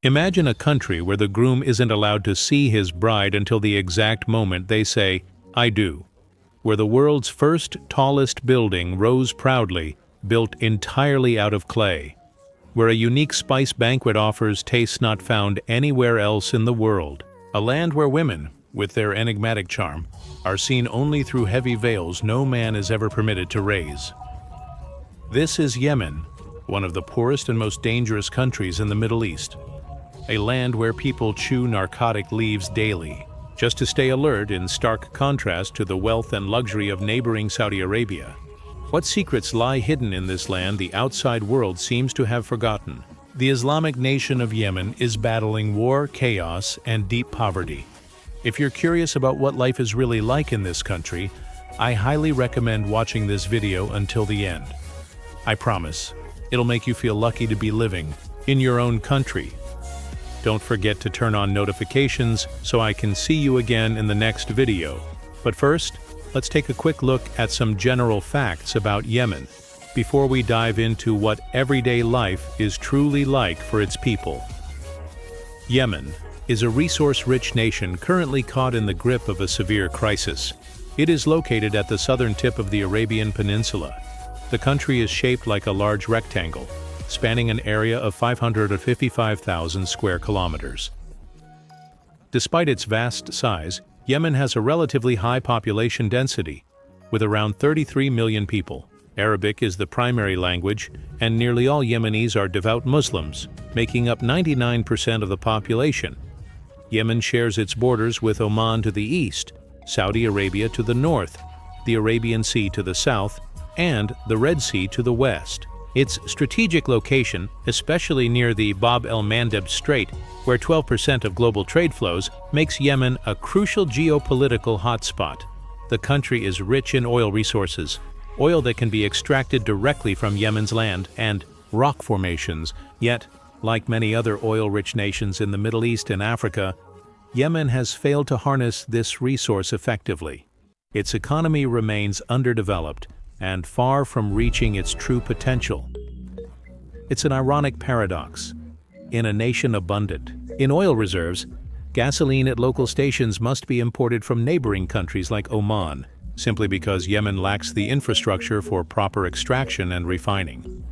Imagine a country where the groom isn't allowed to see his bride until the exact moment they say, "I do." Where the world's first tallest building rose proudly, built entirely out of clay. Where a unique spice banquet offers tastes not found anywhere else in the world. A land where women, with their enigmatic charm, are seen only through heavy veils no man is ever permitted to raise. This is Yemen, one of the poorest and most dangerous countries in the Middle East. A land where people chew narcotic leaves daily, just to stay alert, in stark contrast to the wealth and luxury of neighboring Saudi Arabia. What secrets lie hidden in this land the outside world seems to have forgotten? The Islamic nation of Yemen is battling war, chaos, and deep poverty. If you're curious about what life is really like in this country, I highly recommend watching this video until the end. I promise, it'll make you feel lucky to be living in your own country. Don't forget to turn on notifications so I can see you again in the next video. But first, let's take a quick look at some general facts about Yemen before we dive into what everyday life is truly like for its people. Yemen is a resource-rich nation currently caught in the grip of a severe crisis. It is located at the southern tip of the Arabian Peninsula. The country is shaped like a large rectangle, spanning an area of 555,000 square kilometers. Despite its vast size, Yemen has a relatively high population density, with around 33 million people. Arabic is the primary language, and nearly all Yemenis are devout Muslims, making up 99% of the population. Yemen shares its borders with Oman to the east, Saudi Arabia to the north, the Arabian Sea to the south, and the Red Sea to the west. Its strategic location, especially near the Bab el-Mandeb Strait, where 12% of global trade flows, makes Yemen a crucial geopolitical hotspot. The country is rich in oil resources, oil that can be extracted directly from Yemen's land and rock formations. Yet, like many other oil-rich nations in the Middle East and Africa, Yemen has failed to harness this resource effectively. Its economy remains underdeveloped and far from reaching its true potential. It's an ironic paradox. In a nation abundant in oil reserves, gasoline at local stations must be imported from neighboring countries like Oman, simply because Yemen lacks the infrastructure for proper extraction and refining.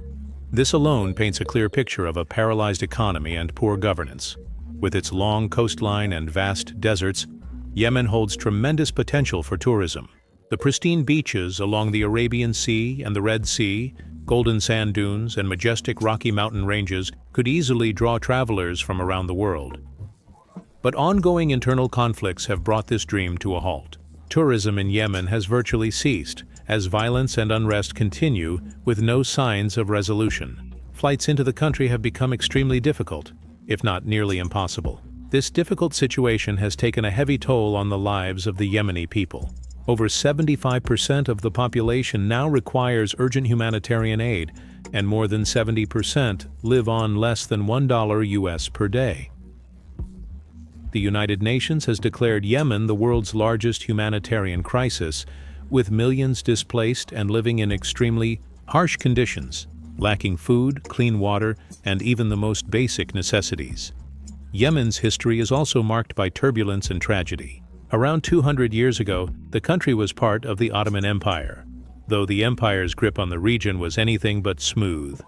This alone paints a clear picture of a paralyzed economy and poor governance. With its long coastline and vast deserts, Yemen holds tremendous potential for tourism. The pristine beaches along the Arabian Sea and the Red Sea, golden sand dunes, and majestic rocky mountain ranges could easily draw travelers from around the world. But ongoing internal conflicts have brought this dream to a halt. Tourism in Yemen has virtually ceased, as violence and unrest continue with no signs of resolution. Flights into the country have become extremely difficult, if not nearly impossible. This difficult situation has taken a heavy toll on the lives of the Yemeni people. Over 75% of the population now requires urgent humanitarian aid, and more than 70% live on less than $1 US per day. The United Nations has declared Yemen the world's largest humanitarian crisis, with millions displaced and living in extremely harsh conditions, lacking food, clean water, and even the most basic necessities. Yemen's history is also marked by turbulence and tragedy. Around 200 years ago, the country was part of the Ottoman Empire, though the empire's grip on the region was anything but smooth.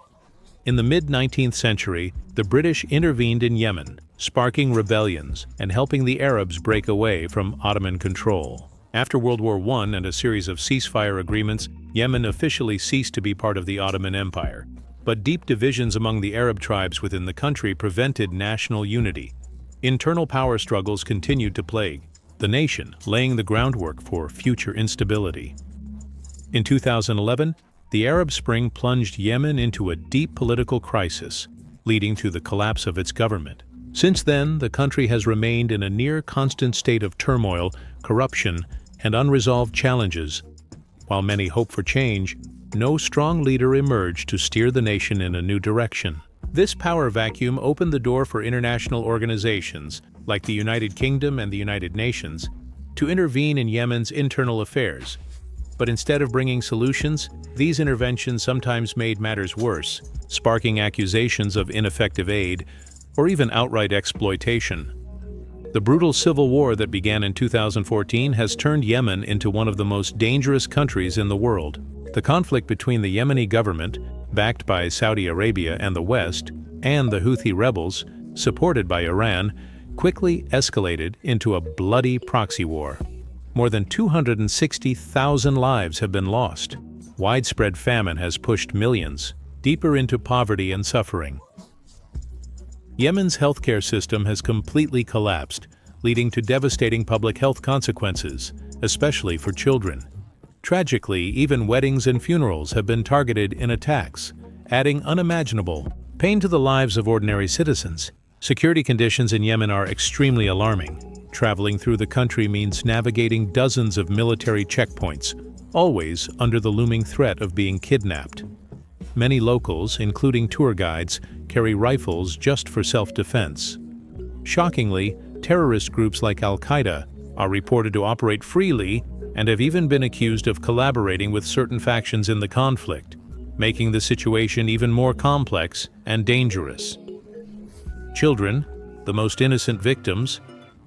In the mid-19th century, the British intervened in Yemen, sparking rebellions and helping the Arabs break away from Ottoman control. After World War I and a series of ceasefire agreements, Yemen officially ceased to be part of the Ottoman Empire. But deep divisions among the Arab tribes within the country prevented national unity. Internal power struggles continued to plague the nation, laying the groundwork for future instability. In 2011, the Arab Spring plunged Yemen into a deep political crisis, leading to the collapse of its government. Since then, the country has remained in a near-constant state of turmoil, corruption, and unresolved challenges. While many hope for change, no strong leader emerged to steer the nation in a new direction. This power vacuum opened the door for international organizations, like the United Kingdom and the United Nations, to intervene in Yemen's internal affairs. But instead of bringing solutions, these interventions sometimes made matters worse, sparking accusations of ineffective aid, or even outright exploitation. The brutal civil war that began in 2014 has turned Yemen into one of the most dangerous countries in the world. The conflict between the Yemeni government, backed by Saudi Arabia and the West, and the Houthi rebels, supported by Iran, quickly escalated into a bloody proxy war. More than 260,000 lives have been lost. Widespread famine has pushed millions deeper into poverty and suffering. Yemen's healthcare system has completely collapsed, leading to devastating public health consequences, especially for children. Tragically, even weddings and funerals have been targeted in attacks, adding unimaginable pain to the lives of ordinary citizens. Security conditions in Yemen are extremely alarming. Traveling through the country means navigating dozens of military checkpoints, always under the looming threat of being kidnapped. Many locals, including tour guides, carry rifles just for self-defense. Shockingly, terrorist groups like Al-Qaeda are reported to operate freely and have even been accused of collaborating with certain factions in the conflict, making the situation even more complex and dangerous. Children, the most innocent victims,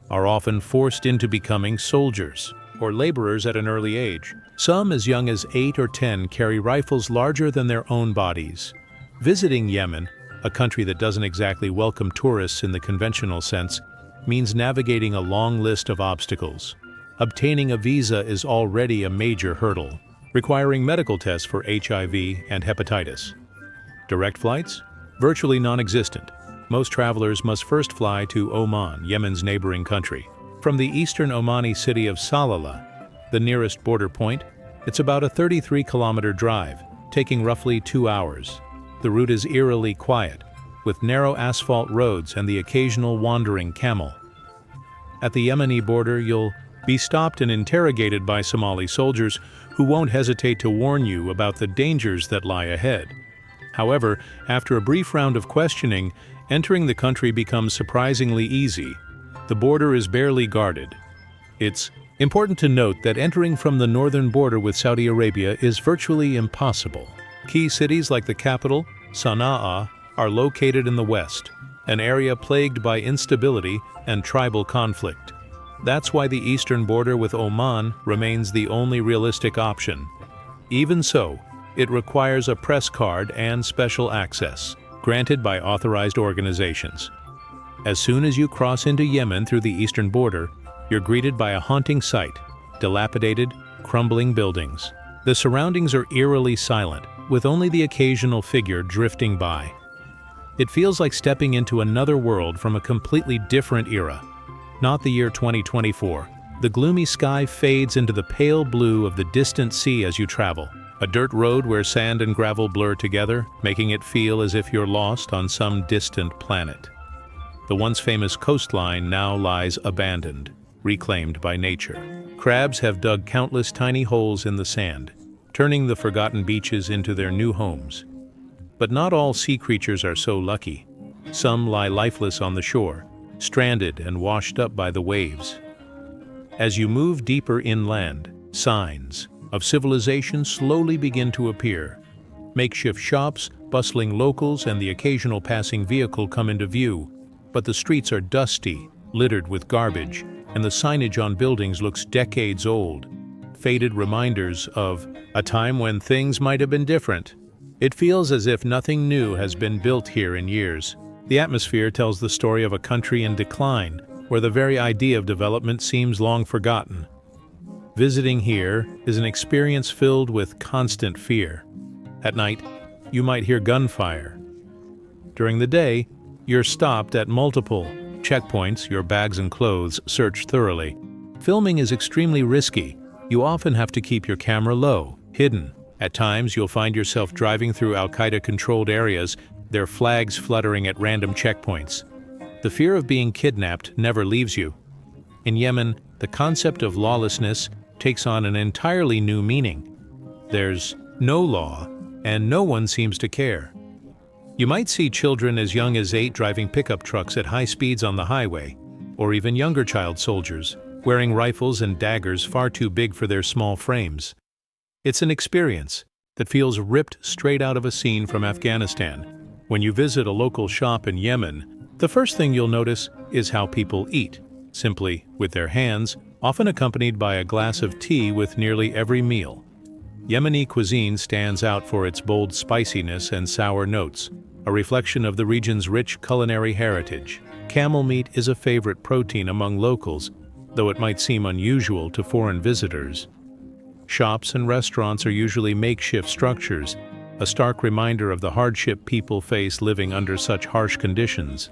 are often forced into becoming soldiers or laborers at an early age. Some as young as 8 or 10 carry rifles larger than their own bodies. Visiting Yemen, a country that doesn't exactly welcome tourists in the conventional sense, means navigating a long list of obstacles. Obtaining a visa is already a major hurdle, requiring medical tests for HIV and hepatitis. Direct flights? Virtually non-existent. Most travelers must first fly to Oman, Yemen's neighboring country. From the eastern Omani city of Salalah, the nearest border point, it's about a 33-kilometer drive, taking roughly 2 hours. The route is eerily quiet, with narrow asphalt roads and the occasional wandering camel. At the Yemeni border, you'll be stopped and interrogated by Somali soldiers who won't hesitate to warn you about the dangers that lie ahead. However, after a brief round of questioning, entering the country becomes surprisingly easy. The border is barely guarded. It's important to note that entering from the northern border with Saudi Arabia is virtually impossible. Key cities like the capital, Sana'a, are located in the west, an area plagued by instability and tribal conflict. That's why the eastern border with Oman remains the only realistic option. Even so, it requires a press card and special access, granted by authorized organizations. As soon as you cross into Yemen through the eastern border, you're greeted by a haunting sight: dilapidated, crumbling buildings. The surroundings are eerily silent, with only the occasional figure drifting by. It feels like stepping into another world from a completely different era. Not the year 2024. The gloomy sky fades into the pale blue of the distant sea as you travel. A dirt road where sand and gravel blur together, making it feel as if you're lost on some distant planet. The once famous coastline now lies abandoned, reclaimed by nature. Crabs have dug countless tiny holes in the sand, turning the forgotten beaches into their new homes. But not all sea creatures are so lucky. Some lie lifeless on the shore, stranded and washed up by the waves. As you move deeper inland, signs of civilization slowly begin to appear. Makeshift shops, bustling locals, and the occasional passing vehicle come into view, but the streets are dusty, littered with garbage, and the signage on buildings looks decades old, faded reminders of a time when things might have been different. It feels as if nothing new has been built here in years. The atmosphere tells the story of a country in decline, where the very idea of development seems long forgotten. Visiting here is an experience filled with constant fear. At night, you might hear gunfire. During the day, you're stopped at multiple checkpoints, your bags and clothes searched thoroughly. Filming is extremely risky. You often have to keep your camera low, hidden. At times, you'll find yourself driving through Al-Qaeda-controlled areas, their flags fluttering at random checkpoints. The fear of being kidnapped never leaves you. In Yemen, the concept of lawlessness takes on an entirely new meaning. There's no law, and no one seems to care. You might see children as young as 8 driving pickup trucks at high speeds on the highway, or even younger child soldiers, wearing rifles and daggers far too big for their small frames. It's an experience that feels ripped straight out of a scene from Afghanistan. When you visit a local shop in Yemen, The first thing you'll notice is how people eat, simply with their hands, often accompanied by a glass of tea with nearly every meal. Yemeni cuisine stands out for its bold spiciness and sour notes, a reflection of the region's rich culinary heritage. Camel meat is a favorite protein among locals, though it might seem unusual to foreign visitors. Shops and restaurants are usually makeshift structures, a stark reminder of the hardship people face living under such harsh conditions.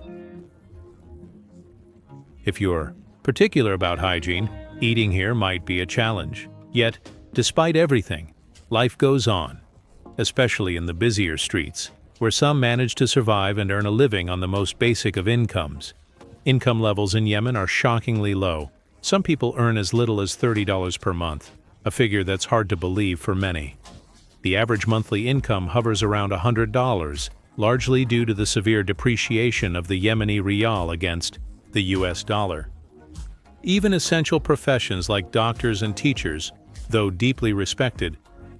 If you're particular about hygiene, eating here might be a challenge. Yet, despite everything, life goes on, especially in the busier streets, where some manage to survive and earn a living on the most basic of incomes. Income levels in Yemen are shockingly low. Some people earn as little as $30 per month, a figure that's hard to believe for many. The average monthly income hovers around $100, largely due to the severe depreciation of the Yemeni rial against the US dollar. Even essential professions like doctors and teachers, though deeply respected,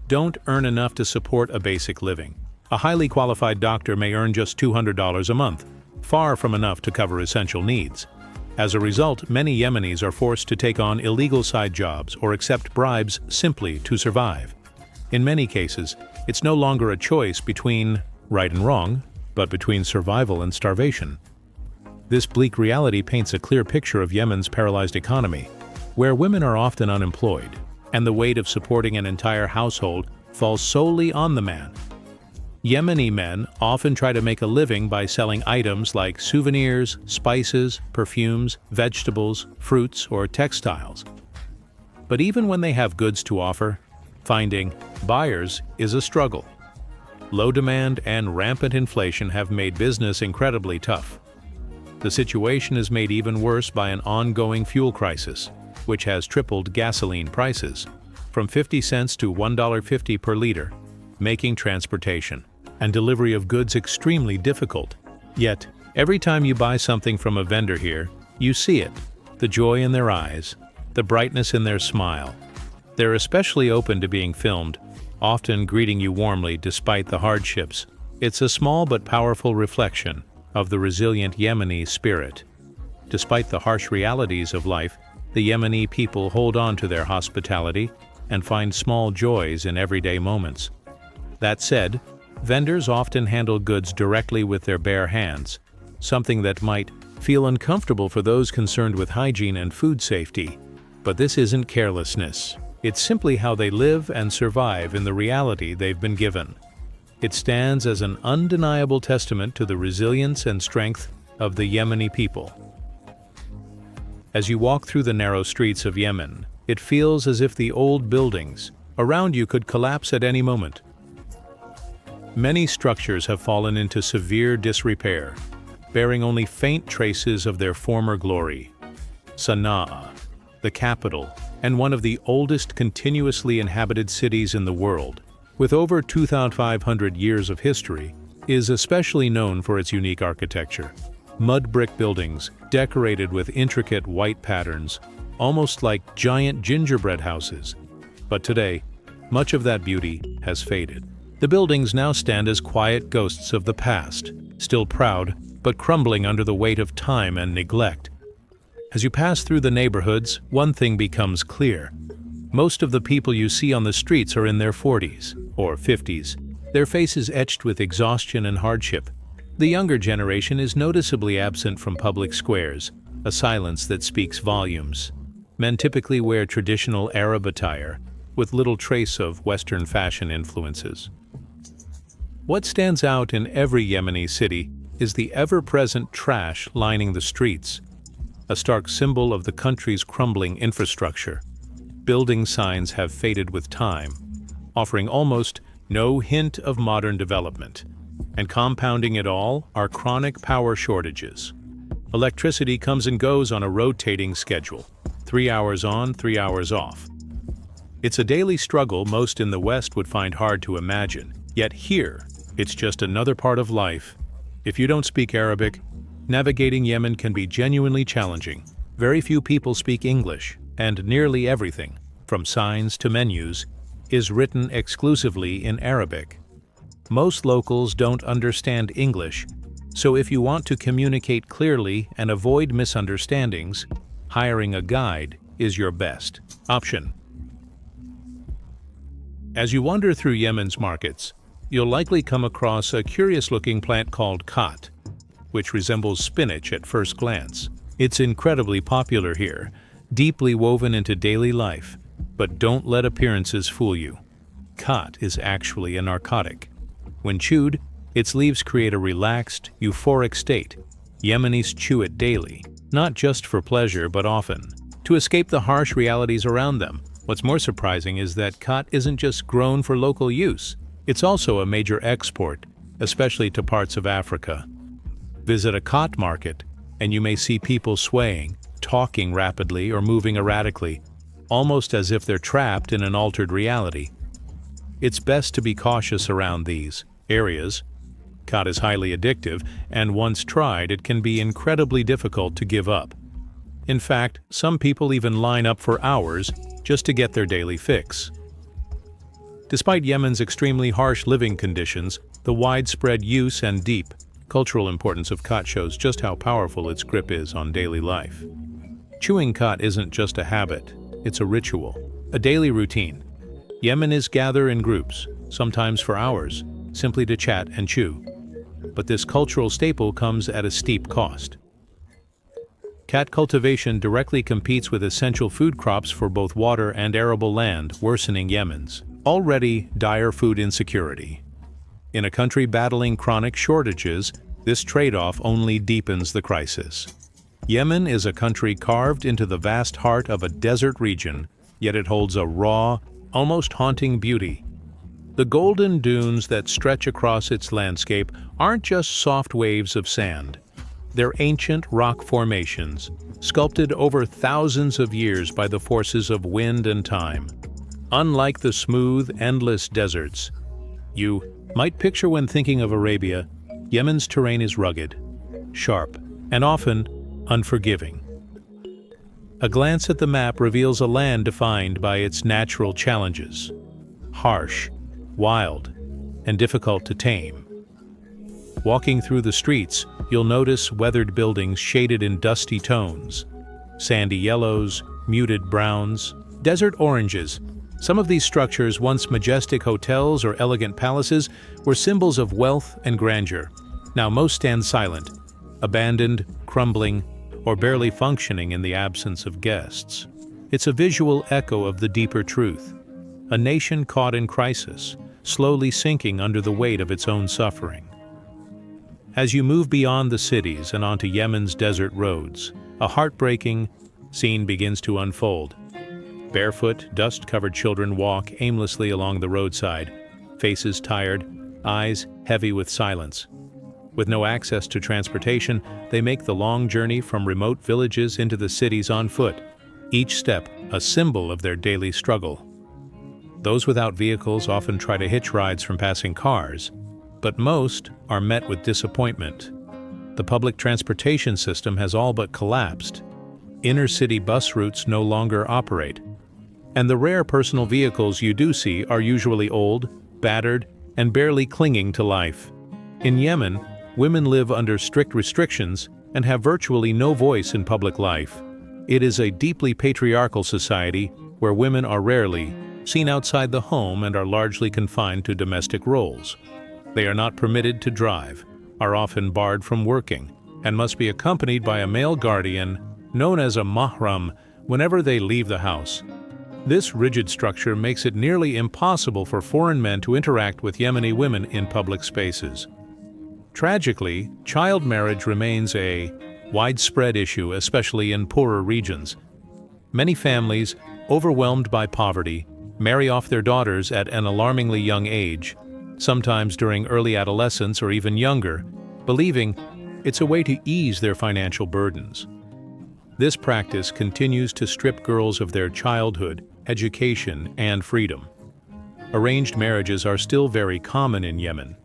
don't earn enough to support a basic living. A highly qualified doctor may earn just $200 a month, far from enough to cover essential needs. As a result, many Yemenis are forced to take on illegal side jobs or accept bribes simply to survive. In many cases, it's no longer a choice between right and wrong, but between survival and starvation. This bleak reality paints a clear picture of Yemen's paralyzed economy, where women are often unemployed, and the weight of supporting an entire household falls solely on the man. Yemeni men often try to make a living by selling items like souvenirs, spices, perfumes, vegetables, fruits, or textiles. But even when they have goods to offer, finding buyers is a struggle. Low demand and rampant inflation have made business incredibly tough. The situation is made even worse by an ongoing fuel crisis, which has tripled gasoline prices, from 50 cents to $1.50 per liter, making transportation and delivery of goods extremely difficult. Yet, every time you buy something from a vendor here, you see it, the joy in their eyes, the brightness in their smile. They're especially open to being filmed, often greeting you warmly despite the hardships. It's a small but powerful reflection of the resilient Yemeni spirit. Despite the harsh realities of life, the Yemeni people hold on to their hospitality and find small joys in everyday moments. That said, vendors often handle goods directly with their bare hands, something that might feel uncomfortable for those concerned with hygiene and food safety. But this isn't carelessness. It's simply how they live and survive in the reality they've been given. It stands as an undeniable testament to the resilience and strength of the Yemeni people. As you walk through the narrow streets of Yemen, it feels as if the old buildings around you could collapse at any moment. Many structures have fallen into severe disrepair, bearing only faint traces of their former glory. Sana'a, the capital, and one of the oldest continuously inhabited cities in the world, with over 2,500 years of history, is especially known for its unique architecture. Mud brick buildings, decorated with intricate white patterns, almost like giant gingerbread houses. But today, much of that beauty has faded. The buildings now stand as quiet ghosts of the past, still proud, but crumbling under the weight of time and neglect. As you pass through the neighborhoods, one thing becomes clear. Most of the people you see on the streets are in their 40s or 50s, their faces etched with exhaustion and hardship. The younger generation is noticeably absent from public squares, a silence that speaks volumes. Men typically wear traditional Arab attire, with little trace of Western fashion influences. What stands out in every Yemeni city is the ever-present trash lining the streets, a stark symbol of the country's crumbling infrastructure. Building signs have faded with time, offering almost no hint of modern development. And compounding it all are chronic power shortages. Electricity comes and goes on a rotating schedule, 3 hours on, 3 hours off. It's a daily struggle most in the West would find hard to imagine, yet here, it's just another part of life. If you don't speak Arabic, navigating Yemen can be genuinely challenging. Very few people speak English, and nearly everything, from signs to menus, is written exclusively in Arabic. Most locals don't understand English, So if you want to communicate clearly and avoid misunderstandings, hiring a guide is your best option. As you wander through Yemen's markets, you'll likely come across a curious-looking plant called khat, which resembles spinach at first glance. It's incredibly popular here, deeply woven into daily life, but don't let appearances fool you. Khat is actually a narcotic. When chewed, its leaves create a relaxed, euphoric state. Yemenis chew it daily, not just for pleasure but often to escape the harsh realities around them. What's more surprising is that khat isn't just grown for local use. It's also a major export, especially to parts of Africa. Visit a khat market, and you may see people swaying, talking rapidly or moving erratically, almost as if they're trapped in an altered reality. It's best to be cautious around these areas. Khat is highly addictive, and once tried, it can be incredibly difficult to give up. In fact, some people even line up for hours just to get their daily fix. Despite Yemen's extremely harsh living conditions, the widespread use and deep cultural importance of khat shows just how powerful its grip is on daily life. Chewing khat isn't just a habit, it's a ritual, a daily routine. Yemenis gather in groups, sometimes for hours, simply to chat and chew. But this cultural staple comes at a steep cost. Khat cultivation directly competes with essential food crops for both water and arable land, worsening Yemen's already dire food insecurity. In a country battling chronic shortages, this trade-off only deepens the crisis. Yemen is a country carved into the vast heart of a desert region, yet it holds a raw, almost haunting beauty. The golden dunes that stretch across its landscape aren't just soft waves of sand. They're ancient rock formations, sculpted over thousands of years by the forces of wind and time. Unlike the smooth, endless deserts you might picture when thinking of Arabia, Yemen's terrain is rugged, sharp, and often unforgiving. A glance at the map reveals a land defined by its natural challenges: harsh, wild, and difficult to tame. Walking through the streets, you'll notice weathered buildings shaded in dusty tones, sandy yellows, muted browns, desert oranges. Some of these structures, once majestic hotels or elegant palaces, were symbols of wealth and grandeur. Now most stand silent, abandoned, crumbling, or barely functioning in the absence of guests. It's a visual echo of the deeper truth: a nation caught in crisis, slowly sinking under the weight of its own suffering. As you move beyond the cities and onto Yemen's desert roads, a heartbreaking scene begins to unfold. Barefoot, dust-covered children walk aimlessly along the roadside, faces tired, eyes heavy with silence. With no access to transportation, they make the long journey from remote villages into the cities on foot, each step a symbol of their daily struggle. Those without vehicles often try to hitch rides from passing cars, but most are met with disappointment. The public transportation system has all but collapsed. Inner-city bus routes no longer operate, and the rare personal vehicles you do see are usually old, battered, and barely clinging to life. In Yemen, women live under strict restrictions and have virtually no voice in public life. It is a deeply patriarchal society where women are rarely seen outside the home and are largely confined to domestic roles. They are not permitted to drive, are often barred from working, and must be accompanied by a male guardian known as a mahram whenever they leave the house. This rigid structure makes it nearly impossible for foreign men to interact with Yemeni women in public spaces. Tragically, child marriage remains a widespread issue, especially in poorer regions. Many families, overwhelmed by poverty, marry off their daughters at an alarmingly young age, sometimes during early adolescence or even younger, believing it's a way to ease their financial burdens. This practice continues to strip girls of their childhood, education, and freedom. Arranged marriages are still very common in Yemen.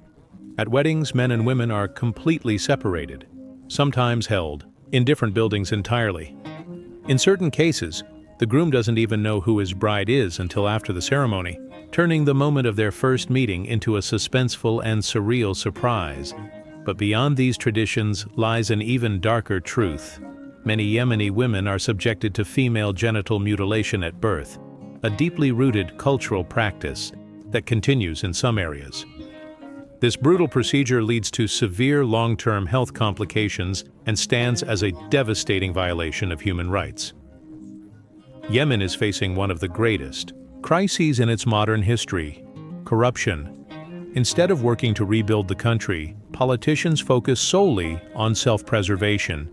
At weddings, men and women are completely separated, sometimes held in different buildings entirely. In certain cases, the groom doesn't even know who his bride is until after the ceremony, turning the moment of their first meeting into a suspenseful and surreal surprise. But beyond these traditions lies an even darker truth. Many Yemeni women are subjected to female genital mutilation at birth, a deeply rooted cultural practice that continues in some areas. This brutal procedure leads to severe long-term health complications and stands as a devastating violation of human rights. Yemen is facing one of the greatest crises in its modern history: corruption. Instead of working to rebuild the country, politicians focus solely on self-preservation.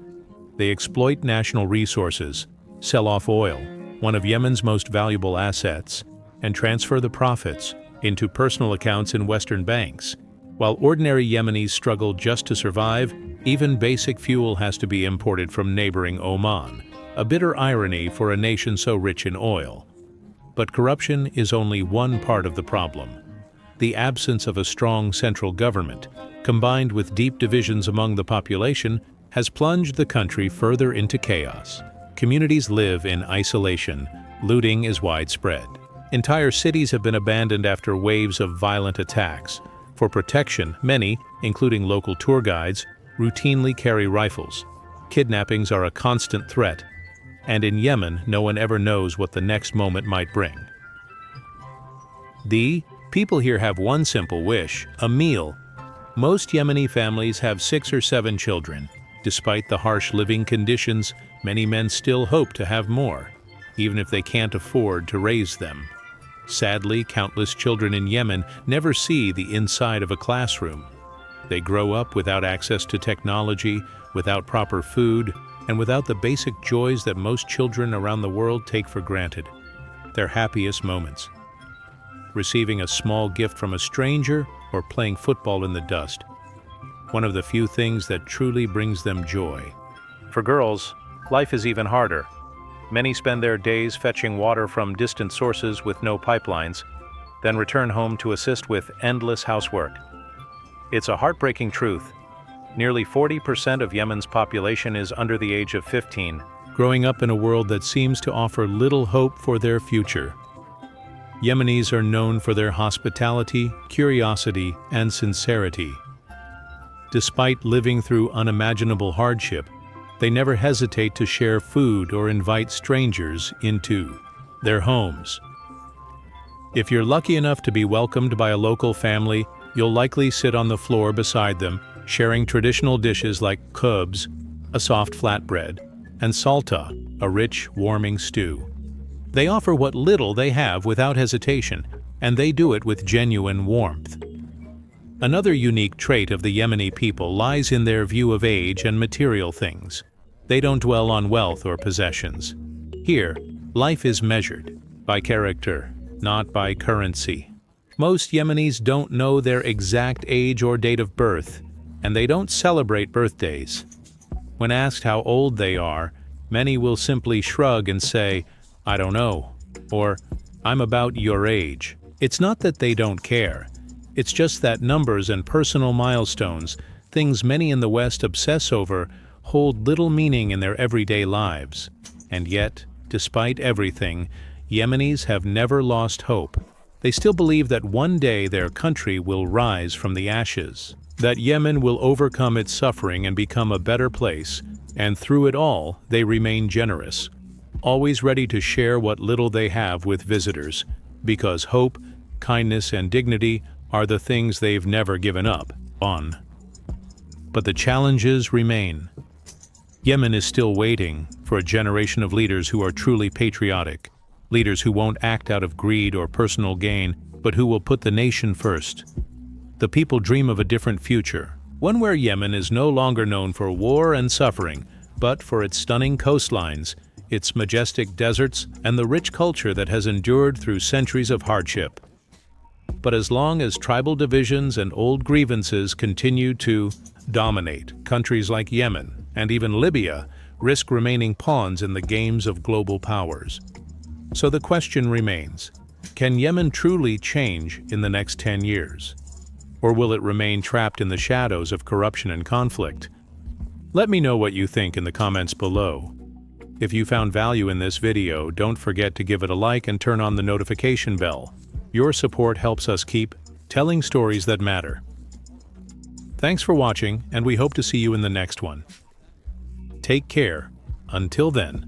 They exploit national resources, sell off oil, one of Yemen's most valuable assets, and transfer the profits into personal accounts in Western banks. While ordinary Yemenis struggle just to survive, even basic fuel has to be imported from neighboring Oman, a bitter irony for a nation so rich in oil. But corruption is only one part of the problem. The absence of a strong central government, combined with deep divisions among the population, has plunged the country further into chaos. Communities live in isolation. Looting is widespread. Entire cities have been abandoned after waves of violent attacks. For protection, many, including local tour guides, routinely carry rifles. Kidnappings are a constant threat, and in Yemen, no one ever knows what the next moment might bring. The people here have one simple wish: a meal. Most Yemeni families have 6 or 7 children. Despite the harsh living conditions, many men still hope to have more, even if they can't afford to raise them. Sadly, countless children in Yemen never see the inside of a classroom. They grow up without access to technology, without proper food, and without the basic joys that most children around the world take for granted. Their happiest moments: receiving a small gift from a stranger or playing football in the dust. One of the few things that truly brings them joy. For girls, life is even harder. Many spend their days fetching water from distant sources with no pipelines, then return home to assist with endless housework. It's a heartbreaking truth. Nearly 40% of Yemen's population is under the age of 15, growing up in a world that seems to offer little hope for their future. Yemenis are known for their hospitality, curiosity, and sincerity. Despite living through unimaginable hardship, they never hesitate to share food or invite strangers into their homes. If you're lucky enough to be welcomed by a local family, you'll likely sit on the floor beside them, sharing traditional dishes like khubz, a soft flatbread, and salta, a rich, warming stew. They offer what little they have without hesitation, and they do it with genuine warmth. Another unique trait of the Yemeni people lies in their view of age and material things. They don't dwell on wealth or possessions. Here, life is measured by character, not by currency. Most Yemenis don't know their exact age or date of birth, and they don't celebrate birthdays. When asked how old they are, many will simply shrug and say, "I don't know," or "I'm about your age." It's not that they don't care. It's just that numbers and personal milestones, things many in the West obsess over, hold little meaning in their everyday lives. And yet, despite everything, Yemenis have never lost hope. They still believe that one day their country will rise from the ashes, that Yemen will overcome its suffering and become a better place, and through it all, they remain generous, always ready to share what little they have with visitors, because hope, kindness, and dignity are the things they've never given up on. But the challenges remain. Yemen is still waiting for a generation of leaders who are truly patriotic, leaders who won't act out of greed or personal gain, but who will put the nation first. The people dream of a different future, one where Yemen is no longer known for war and suffering, but for its stunning coastlines, its majestic deserts, and the rich culture that has endured through centuries of hardship. But as long as tribal divisions and old grievances continue to dominate, countries like Yemen and even Libya risk remaining pawns in the games of global powers. So the question remains, can Yemen truly change in the next 10 years? Or will it remain trapped in the shadows of corruption and conflict? Let me know what you think in the comments below. If you found value in this video, don't forget to give it a like and turn on the notification bell. Your support helps us keep telling stories that matter. Thanks for watching, and we hope to see you in the next one. Take care. Until then.